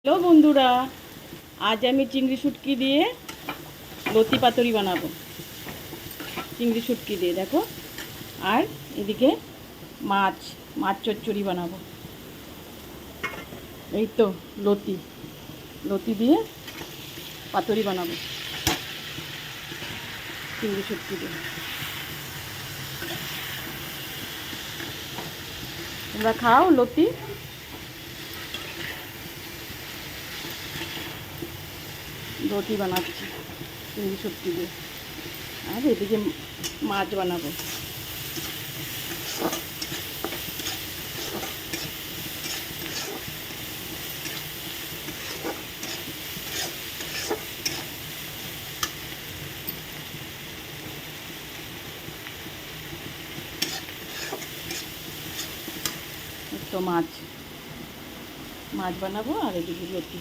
Hello বন্ধুরা, আজ আমি চিংড়ি শুটকি দিয়ে লতি পাতুরি বানাবো। চিংড়ি শুটকি দিয়ে দেখো, আর এদিকে মাছ মাছ চচ্চড়ি বানাবো। এই তো লতি লতি দিয়ে পাতুরি বানাবো চিংড়ি শুটকি দিয়ে। তোমরা খাও লতি? লতি বানাচ্ছি চিংড়ি শুটকি দিয়ে, আর এদিকে মাছ বানাবো। তো মাছ মাছ বানাবো, আর এদিকে লতি।